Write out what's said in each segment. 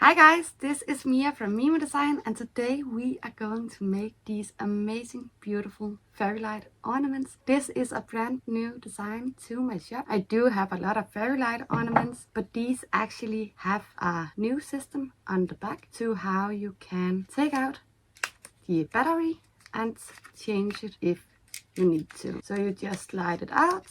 Hi guys, this is Mia from Mima Design, and today we are going to make these amazing, beautiful fairy light ornaments. This is a brand new design to my shop. I do have a lot of fairy light ornaments, but these actually have a new system on the back to how you can take out the battery and change it if you need to. So you just slide it out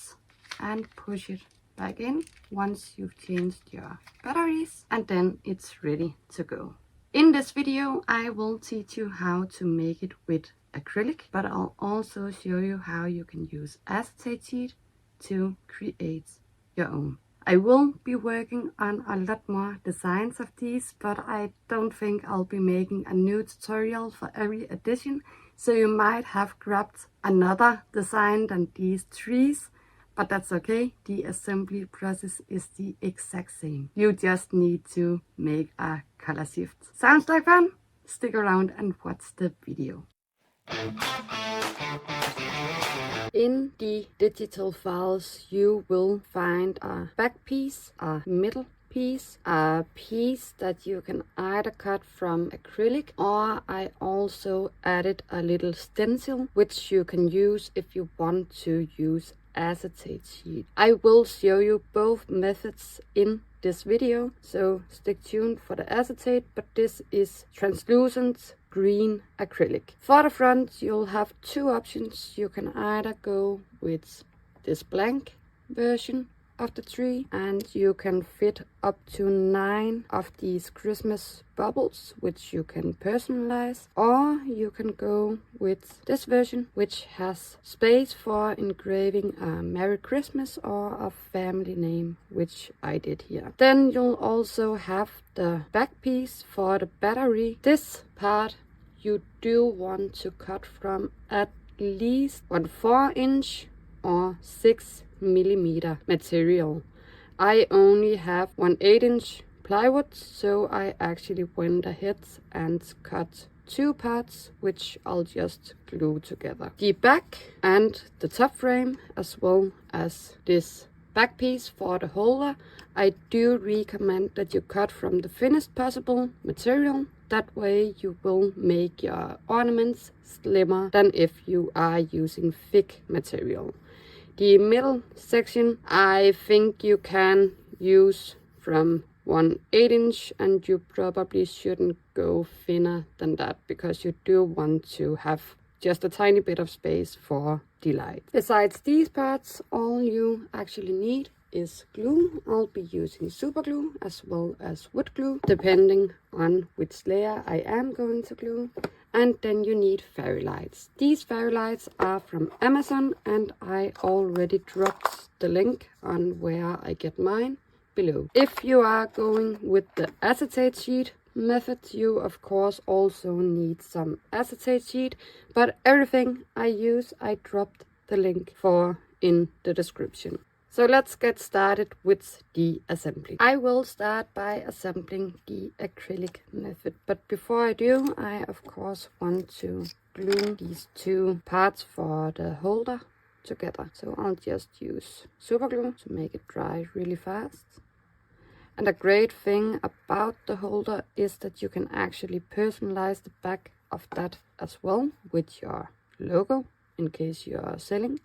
and push it back in once you've changed your batteries, and then it's ready to go. In this video I will teach you how to make it with acrylic, but I'll also show you how you can use acetate sheet to create your own. I will be working on a lot more designs of these, but I don't think I'll be making a new tutorial for every edition, so you might have grabbed another design than these trees. But that's okay, the assembly process is the exact same. You just need to make a color shift. Sounds like fun? Stick around and watch the video. In the digital files you will find a back piece, a middle piece, a piece that you can either cut from acrylic, or I also added a little stencil which you can use if you want to use acetate sheet. I will show you both methods in this video, so stick tuned for the acetate, but this is translucent green acrylic. For the front you'll have two options. You can either go with this blank version of the tree, and you can fit up to 9 of these Christmas bubbles which you can personalize, or you can go with this version which has space for engraving a Merry Christmas or a family name, which I did here. Then you'll also have the back piece for the battery. This part you do want to cut from at least 1/4 inch or 6mm material. I only have 1/8 inch plywood, so I actually went ahead and cut 2 parts which I'll just glue together. The back and the top frame, as well as this back piece for the holder, I do recommend that you cut from the thinnest possible material. That way you will make your ornaments slimmer than if you are using thick material. The middle section I think you can use from 1/8 inch, and you probably shouldn't go thinner than that because you do want to have just a tiny bit of space for the light. Besides these parts, all you actually need is glue. I'll be using super glue as well as wood glue, depending on which layer I am going to glue. And then you need fairy lights. These fairy lights are from Amazon, and I already dropped the link on where I get mine below. If you are going with the acetate sheet method, you of course also need some acetate sheet, but everything I use I dropped the link for in the description. So let's get started with the assembly. I will start by assembling the acrylic method, but before I do, I of course want to glue these 2 parts for the holder together. So I'll just use super glue to make it dry really fast. And a great thing about the holder is that you can actually personalize the back of that as well with your logo in case you are selling.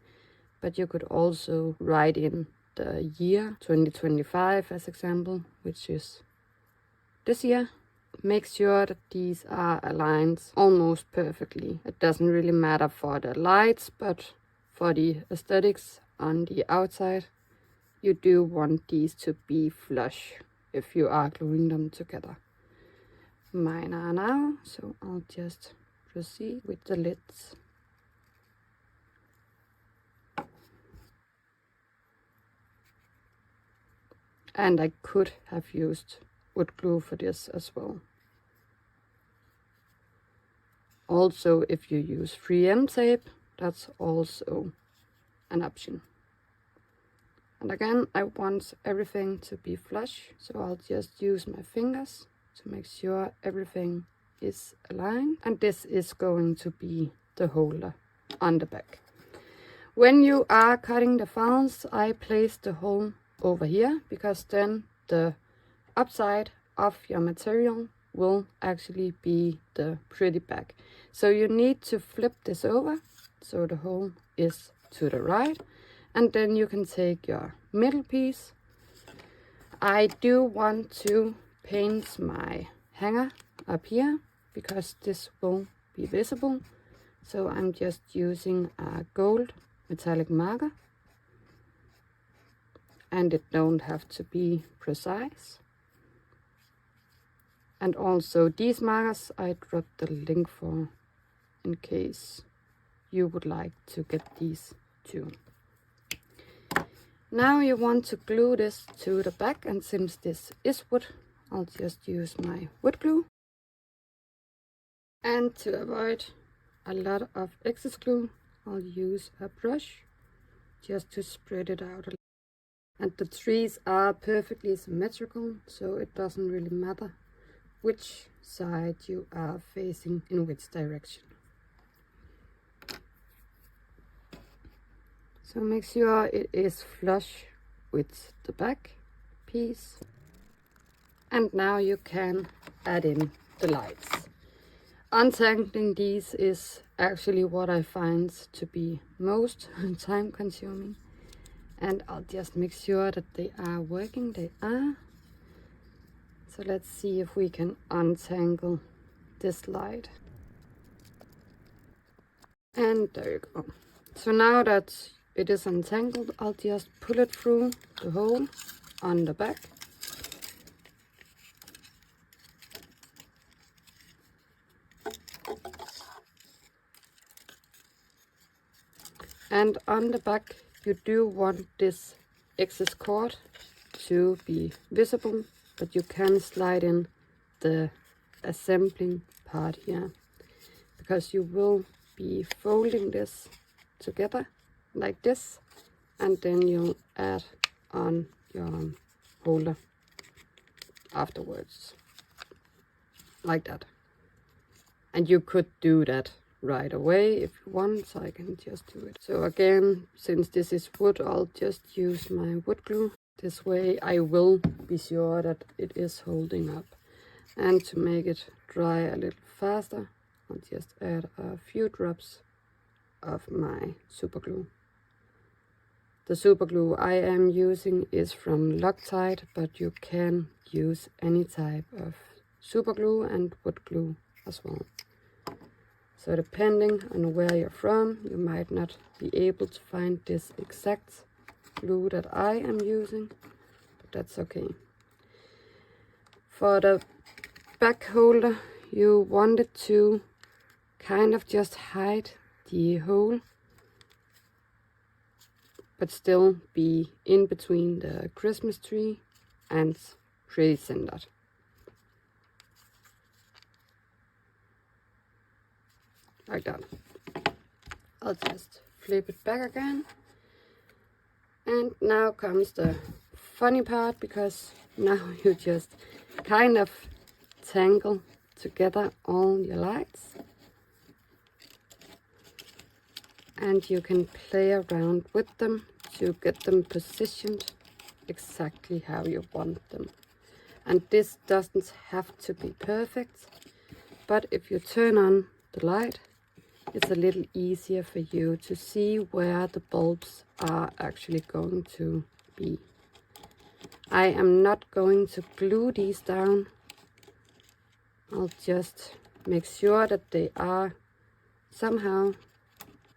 But you could also write in the year 2025 as example, which is this year. Make sure that these are aligned almost perfectly. It doesn't really matter for the lights, but for the aesthetics on the outside, you do want these to be flush if you are gluing them together. Mine are now, so I'll just proceed with the lids. And I could have used wood glue for this as well. Also, if you use 3M tape, that's also an option. And again, I want everything to be flush, so I'll just use my fingers to make sure everything is aligned. And this is going to be the holder on the back. When you are cutting the files, I place the hole over here because then the upside of your material will actually be the pretty back. So you need to flip this over so the hole is to the right, and then you can take your middle piece. I do want to paint my hanger up here because this will be visible, so I'm just using a gold metallic marker, and it don't have to be precise. And also these markers I dropped the link for in case you would like to get these too. Now you want to glue this to the back, and since this is wood, I'll just use my wood glue. And to avoid a lot of excess glue, I'll use a brush just to spread it out a little. And the trees are perfectly symmetrical, so it doesn't really matter which side you are facing in which direction. So make sure it is flush with the back piece. And now you can add in the lights. Untangling these is actually what I find to be most time consuming. And I'll just make sure that they are working. They are. So let's see if we can untangle this light. And there you go. So now that it is untangled, I'll just pull it through the hole on the back. And on the back, you do want this excess cord to be visible, but you can slide in the assembling part here, because you will be folding this together like this, and then you'll add on your holder afterwards, like that. And you could do that right away if you want, so I can just do it. So again, since this is wood, I'll just use my wood glue. This way I will be sure that it is holding up. And to make it dry a little faster, I'll just add a few drops of my super glue. The super glue I am using is from Loctite, but you can use any type of super glue and wood glue as well. So depending on where you're from, you might not be able to find this exact glue that I am using, but that's okay. For the back holder, you want it to kind of just hide the hole, but still be in between the Christmas tree and pretty centered. Like that. I'll just flip it back again. And now comes the funny part, because now you just kind of tangle together all your lights. And you can play around with them to get them positioned exactly how you want them. And this doesn't have to be perfect, but if you turn on the light, it's a little easier for you to see where the bulbs are actually going to be. I am not going to glue these down. I'll just make sure that they are somehow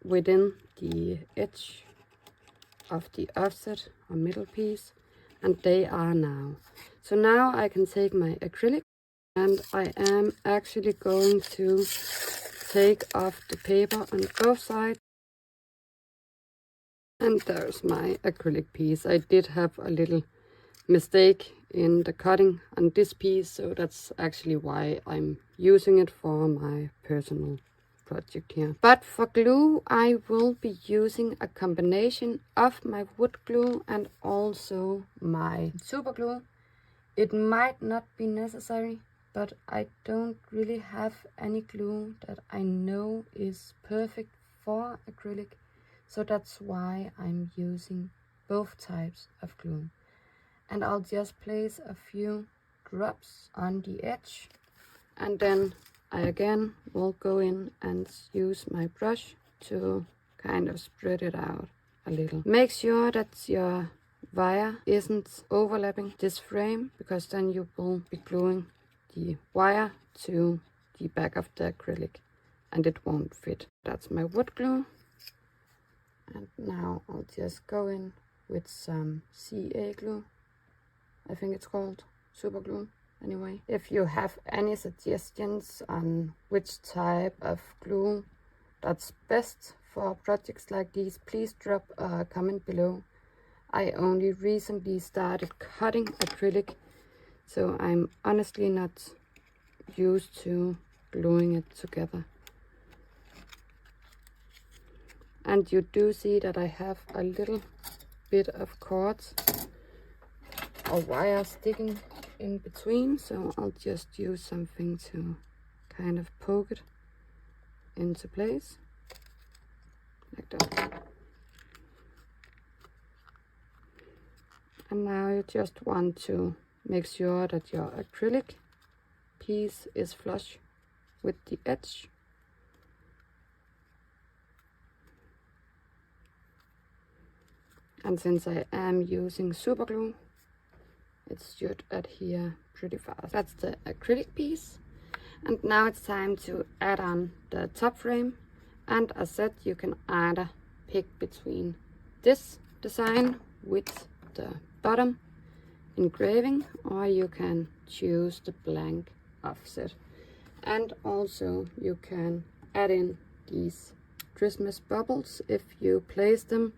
within the edge of the offset or middle piece, and they are now. So now I can take my acrylic, and I am actually going to take off the paper on both sides. And there's my acrylic piece. I did have a little mistake in the cutting on this piece, so that's actually why I'm using it for my personal project here. But for glue, I will be using a combination of my wood glue and also my super glue. It might not be necessary, but I don't really have any glue that I know is perfect for acrylic, so that's why I'm using both types of glue. And I'll just place a few drops on the edge, and then I again will go in and use my brush to kind of spread it out a little. Make sure that your wire isn't overlapping this frame, because then you will be gluing the wire to the back of the acrylic and it won't fit. That's my wood glue. And now I'll just go in with some CA glue. I think it's called super glue. Anyway, if you have any suggestions on which type of glue that's best for projects like these, please drop a comment below. I only recently started cutting acrylic, so I'm honestly not used to gluing it together. And you do see that I have a little bit of cords or wire sticking in between, so I'll just use something to kind of poke it into place, like that. And now you just want to make sure that your acrylic piece is flush with the edge. And since I am using super glue, it should adhere pretty fast. That's the acrylic piece. And now it's time to add on the top frame. And as said, you can either pick between this design with the bottom engraving, or you can choose the blank offset. And also you can add in these Christmas bubbles if you place them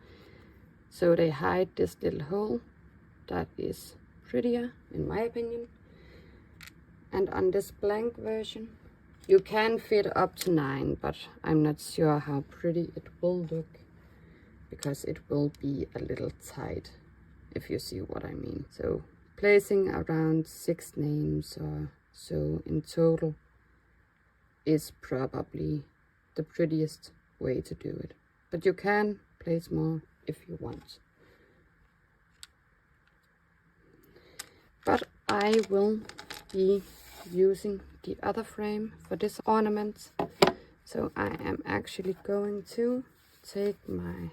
so they hide this little hole. That is prettier in my opinion. And on this blank version you can fit up to 9, but I'm not sure how pretty it will look, because it will be a little tight, if you see what I mean. So placing around 6 names or so in total is probably the prettiest way to do it. But you can place more if you want. But I will be using the other frame for this ornament. So I am actually going to take my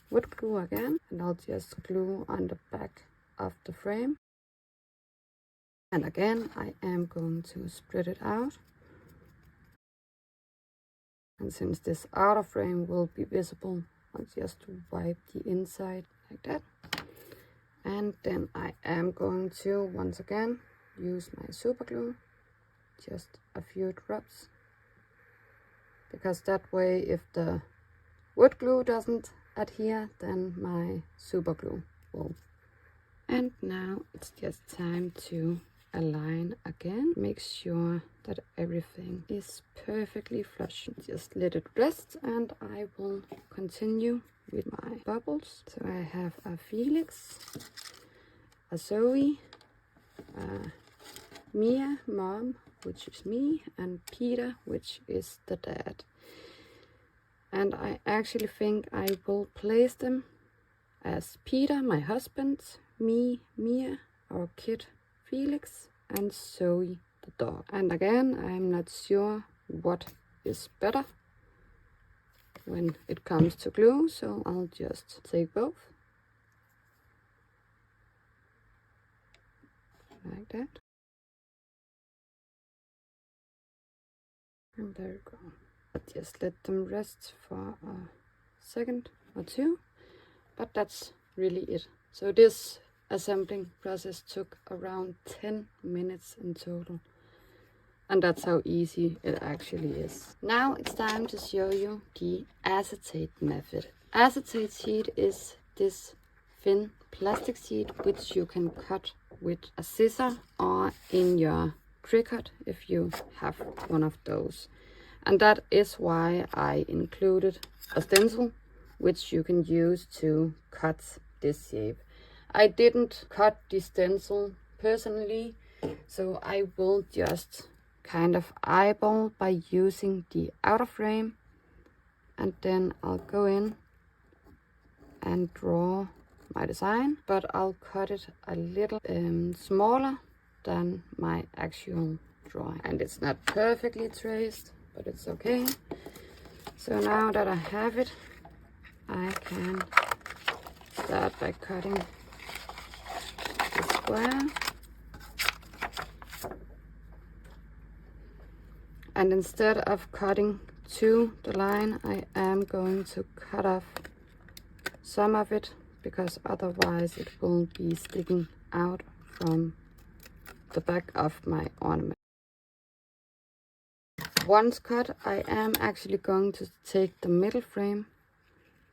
wood glue again, and I'll just glue on the back of the frame. And again, I am going to spread it out. And since this outer frame will be visible, I'll just wipe the inside like that. And then I am going to once again use my super glue, just a few drops, because that way if the wood glue doesn't adhere, then my super glue will. And now it's just time to align again. Make sure that everything is perfectly flush. Just let it rest, and I will continue with my bubbles. So I have a Felix, a Zoe, a Mia, mom, which is me, and Peter, which is the dad. And I actually think I will place them as Peter, my husband, me, Mia, our kid Felix, and Zoe, the dog. And again, I'm not sure what is better when it comes to glue, so I'll just take both. Like that. And there you go. Just let them rest for a second or two, but that's really it. So this assembling process took around 10 minutes in total, and that's how easy it actually is. Now it's time to show you the acetate method. Acetate sheet is this thin plastic sheet which you can cut with a scissor or in your Cricut if you have one of those. And that is why I included a stencil which you can use to cut this shape. I didn't cut the stencil personally, so I will just kind of eyeball by using the outer frame, and then I'll go in and draw my design, but I'll cut it a little smaller than my actual drawing. And it's not perfectly traced, but it's okay. So now that I have it, I can start by cutting the square. And instead of cutting to the line, I am going to cut off some of it, because otherwise it will be sticking out from the back of my ornament. Once cut, I am actually going to take the middle frame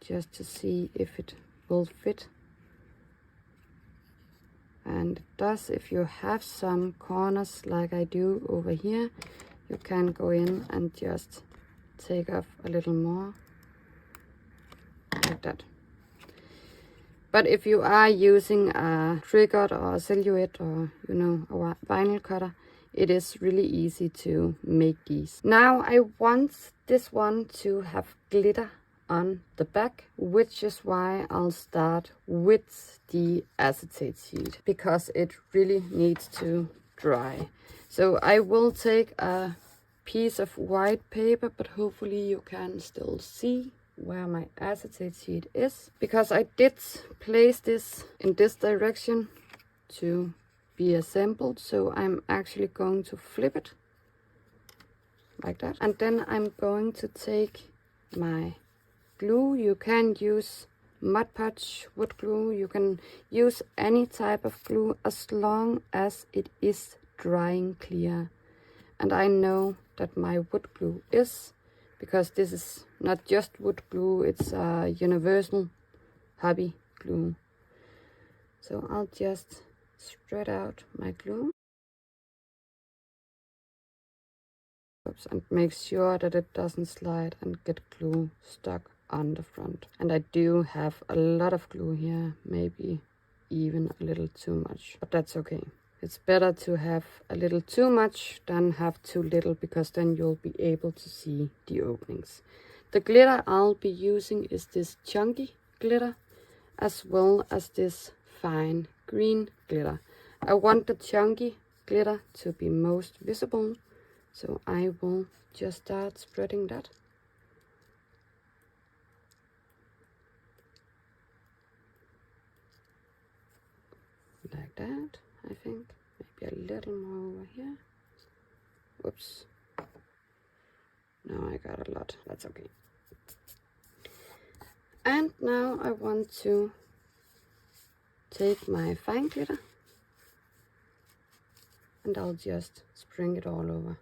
just to see if it will fit. And it does. If you have some corners like I do over here, you can go in and just take off a little more, like that. But if you are using a trigger or a silhouette, or you know, a vinyl cutter, it is really easy to make these. Now I want this one to have glitter on the back, which is why I'll start with the acetate sheet, because it really needs to dry. So I will take a piece of white paper, but hopefully you can still see where my acetate sheet is, because I did place this in this direction to be assembled. So I'm actually going to flip it like that, and then I'm going to take my glue. You can use Mod Podge wood glue, you can use any type of glue as long as it is drying clear. And I know that my wood glue is, because this is not just wood glue, it's a universal hobby glue. So I'll just spread out my glue. Oops, and make sure that it doesn't slide and get glue stuck on the front. And I do have a lot of glue here, maybe even a little too much, but that's okay. It's better to have a little too much than have too little, because then you'll be able to see the openings. The glitter I'll be using is this chunky glitter, as well as this fine green glitter. I want the chunky glitter to be most visible, so I will just start spreading that. Like that, I think. Maybe a little more over here. Whoops. Now I got a lot. That's okay. And now I want to take my fine glitter, and I'll just spring it all over.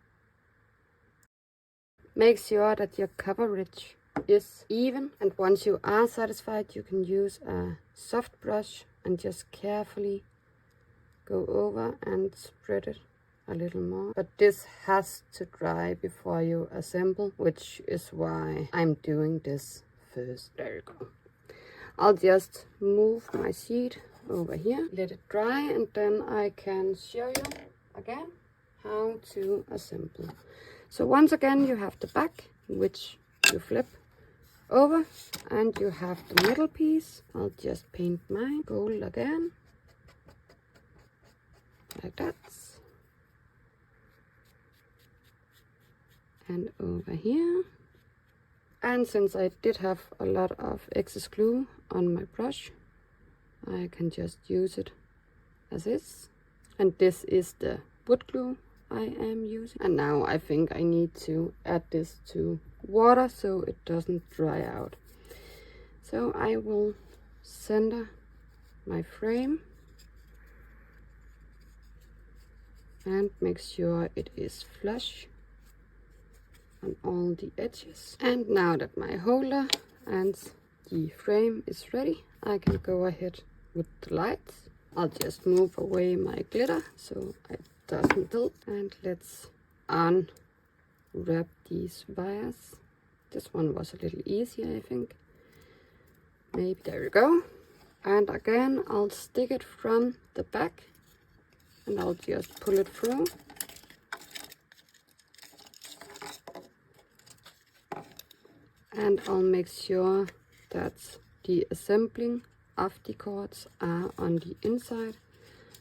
Make sure that your coverage is even, and once you are satisfied, you can use a soft brush and just carefully go over and spread it a little more. But this has to dry before you assemble, which is why I'm doing this first. There you go. I'll just move my sheet over here, let it dry, and then I can show you again how to assemble. So once again, you have the back, which you flip over, and you have the middle piece. I'll just paint mine gold again, like that. And over here. And since I did have a lot of excess glue on my brush, I can just use it as is. And this is the wood glue I am using. And now I think I need to add this to water so it doesn't dry out. So I will center my frame and make sure it is flush on all the edges. And now that my holder and the frame is ready, I can go ahead with the lights. I'll just move away my glitter so it doesn't tilt, and let's unwrap these wires. This one was a little easier, I think. Maybe. There we go. And again, I'll stick it from the back, and I'll just pull it through. And I'll make sure that the assembling of the cords are on the inside.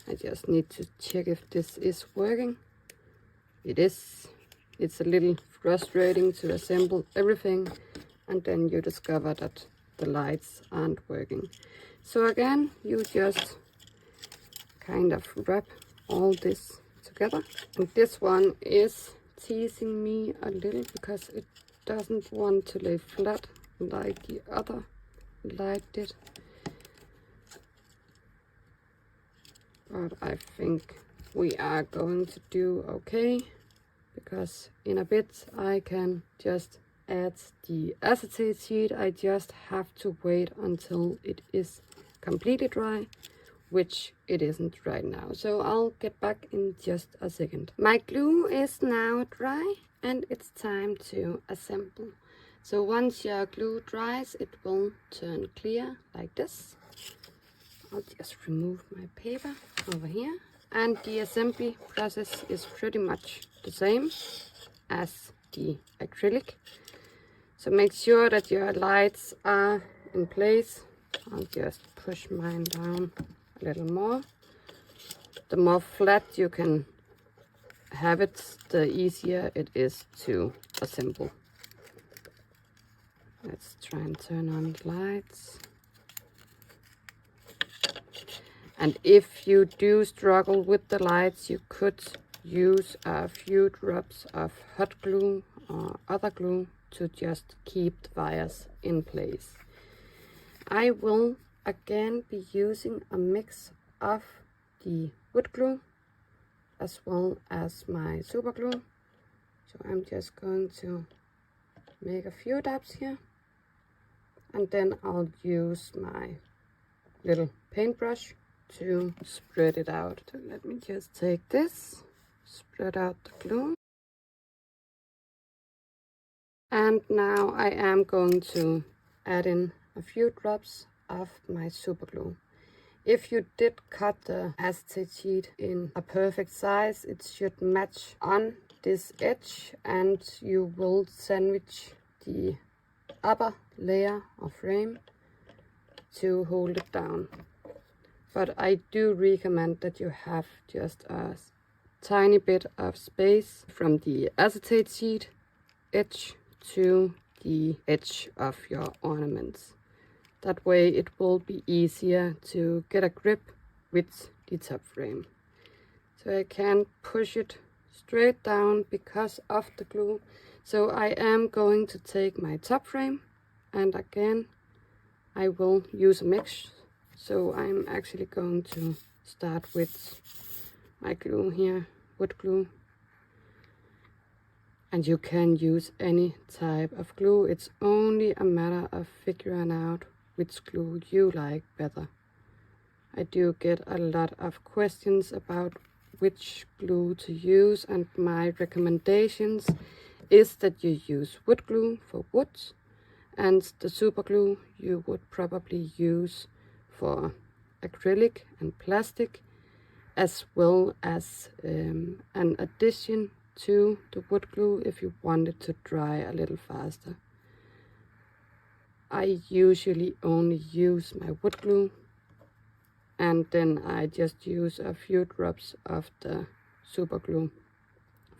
I just need to check if this is working. It is. It's a little frustrating to assemble everything and then you discover that the lights aren't working. So again, you just kind of wrap all this together. And this one is teasing me a little because it doesn't want to lay flat like the other light did. But I think we are going to do okay, because in a bit I can just add the acetate sheet. I just have to wait until it is completely dry, which it isn't right now. So I'll get back in just a second. My glue is now dry and it's time to assemble. So once your glue dries, it will turn clear like this. I'll just remove my paper over here. And the assembly process is pretty much the same as the acrylic. So make sure that your lights are in place. I'll just push mine down a little more. The more flat you can have it, the easier it is to assemble. Let's try and turn on the lights. And if you do struggle with the lights, you could use a few drops of hot glue or other glue to just keep the wires in place. I will again be using a mix of the wood glue as well as my super glue. So I'm just going to make a few dabs here, and then I'll use my little paintbrush to spread it out. So let me just take this, spread out the glue. And now I am going to add in a few drops of my super glue. If you did cut the acetate sheet in a perfect size, it should match on this edge and you will sandwich the upper layer of frame to hold it down. But I do recommend that you have just a tiny bit of space from the acetate sheet edge to the edge of your ornaments. That way it will be easier to get a grip with the top frame. So I can push it straight down because of the glue. So I am going to take my top frame, and again I will use a mix. So I'm actually going to start with my glue here, wood glue. And you can use any type of glue. It's only a matter of figuring out which glue you like better. I do get a lot of questions about which glue to use, and my recommendations is that you use wood glue for wood, and the super glue you would probably use for acrylic and plastic, as well as an addition to the wood glue if you want it to dry a little faster. I usually only use my wood glue, and then I just use a few drops of the super glue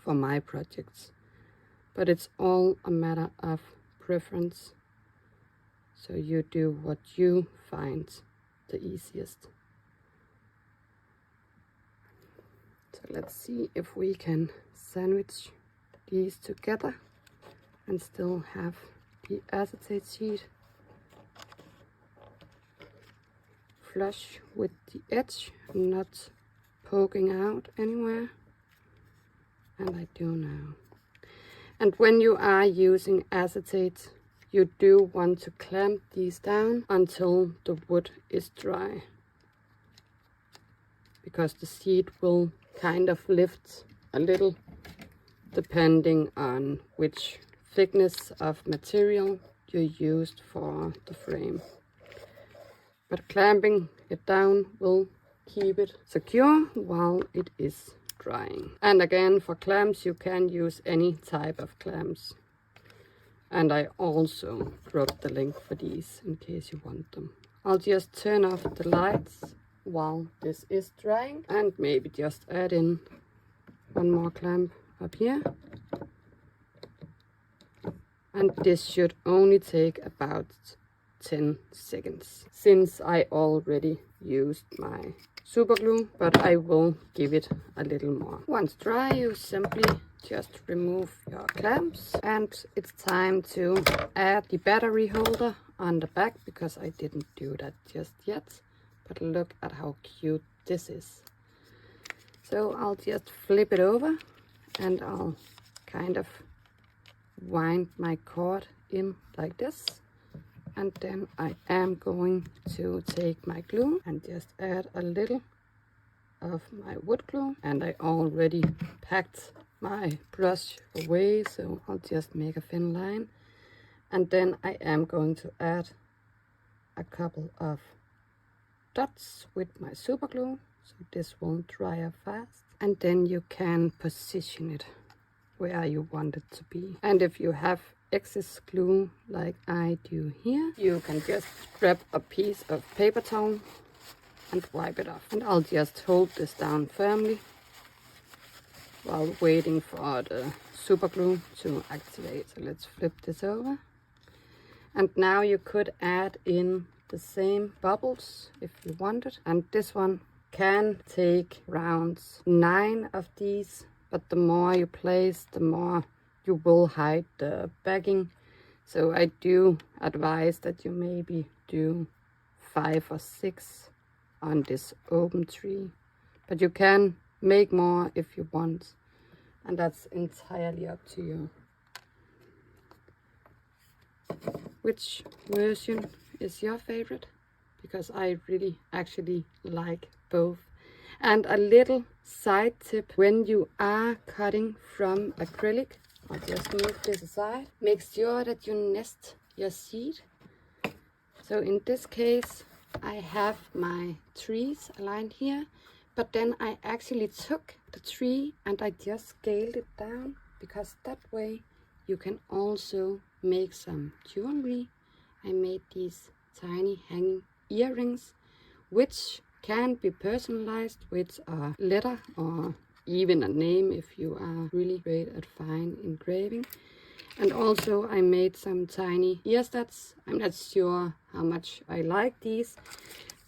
for my projects. But it's all a matter of preference, so you do what you find the easiest. So let's see if we can sandwich these together and still have the acetate sheet flush with the edge, not poking out anywhere. And I do now. And when you are using acetate, you do want to clamp these down until the wood is dry, because the sheet will kind of lift a little depending on which thickness of material you used for the frame. But clamping it down will keep it secure while it is drying. And again, for clamps you can use any type of clamps. And I also dropped the link for these in case you want them. I'll just turn off the lights while this is drying, and maybe just add in one more clamp up here. And this should only take about 10 seconds, since I already used my super glue, but I will give it a little more. Once dry, you simply just remove your clamps, and it's time to add the battery holder on the back, because I didn't do that just yet. But look at how cute this is. So I'll just flip it over, and I'll kind of wind my cord in like this. And then I am going to take my glue and just add a little of my wood glue. And I already packed my brush away, so I'll just make a thin line. And then I am going to add a couple of dots with my super glue, so this won't dry up fast. And then you can position it where you want it to be. And if you have excess glue like I do here, you can just grab a piece of paper towel and wipe it off. And I'll just hold this down firmly while waiting for the super glue to activate. So let's flip this over. And now you could add in the same bubbles if you wanted. And this one can take around 9 of these, but the more you place, the more you will hide the backing. So I do advise that you maybe do 5 or 6 on this open tree, but you can make more if you want, and that's entirely up to you. Which version is your favorite? Because I really actually like both. And a little side tip: when you are cutting from acrylic, I'll just move this aside. Make sure that you nest your seed. So in this case, I have my trees aligned here, but then I actually took the tree and I just scaled it down, because that way you can also make some jewelry. I made these tiny hanging earrings, which can be personalized with a letter or even a name if you are really great at fine engraving. And also I made some tiny ear studs. I'm not sure how much I like these,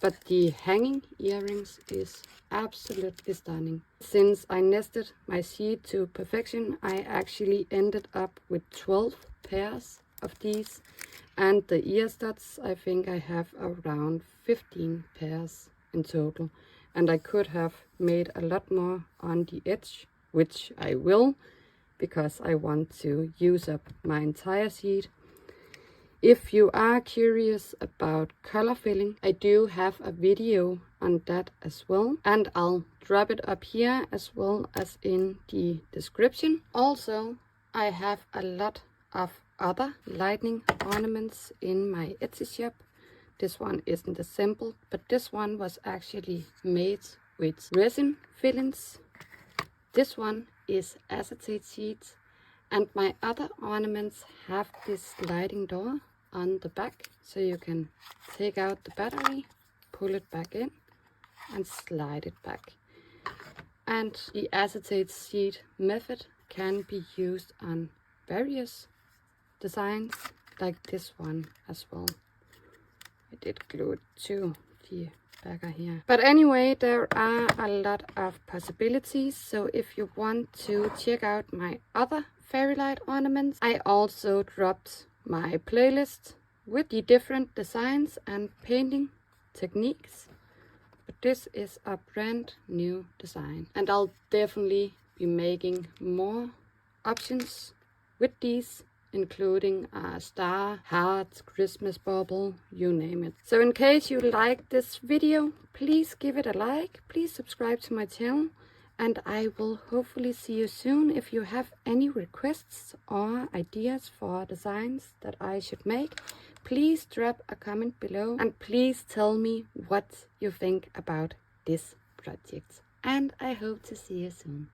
but the hanging earrings is absolutely stunning. Since I nested my seed to perfection, I actually ended up with 12 pairs of these. And the ear studs, I think I have around 15 pairs in total. And I could have made a lot more on the edge, which I will, because I want to use up my entire seed. If you are curious about color filling, I do have a video on that as well, and I'll drop it up here as well as in the description. Also, I have a lot of other lightning ornaments in my Etsy shop. This one isn't assembled, but this one was actually made with resin fillings. This one is acetate sheets, and my other ornaments have this sliding door on the back, so you can take out the battery, pull it back in, and slide it back. And the acetate sheet method can be used on various designs, like this one as well. I did glue it to the backer here. But anyway, there are a lot of possibilities. So if you want to check out my other fairy light ornaments, I also dropped my playlist with the different designs and painting techniques. But this is a brand new design, and I'll definitely be making more options with these, including a star, heart, Christmas bubble, you name it. So in case you like this video, please give it a like, please subscribe to my channel, and I will hopefully see you soon. If you have any requests or ideas for designs that I should make, please drop a comment below, and please tell me what you think about this project. And I hope to see you soon.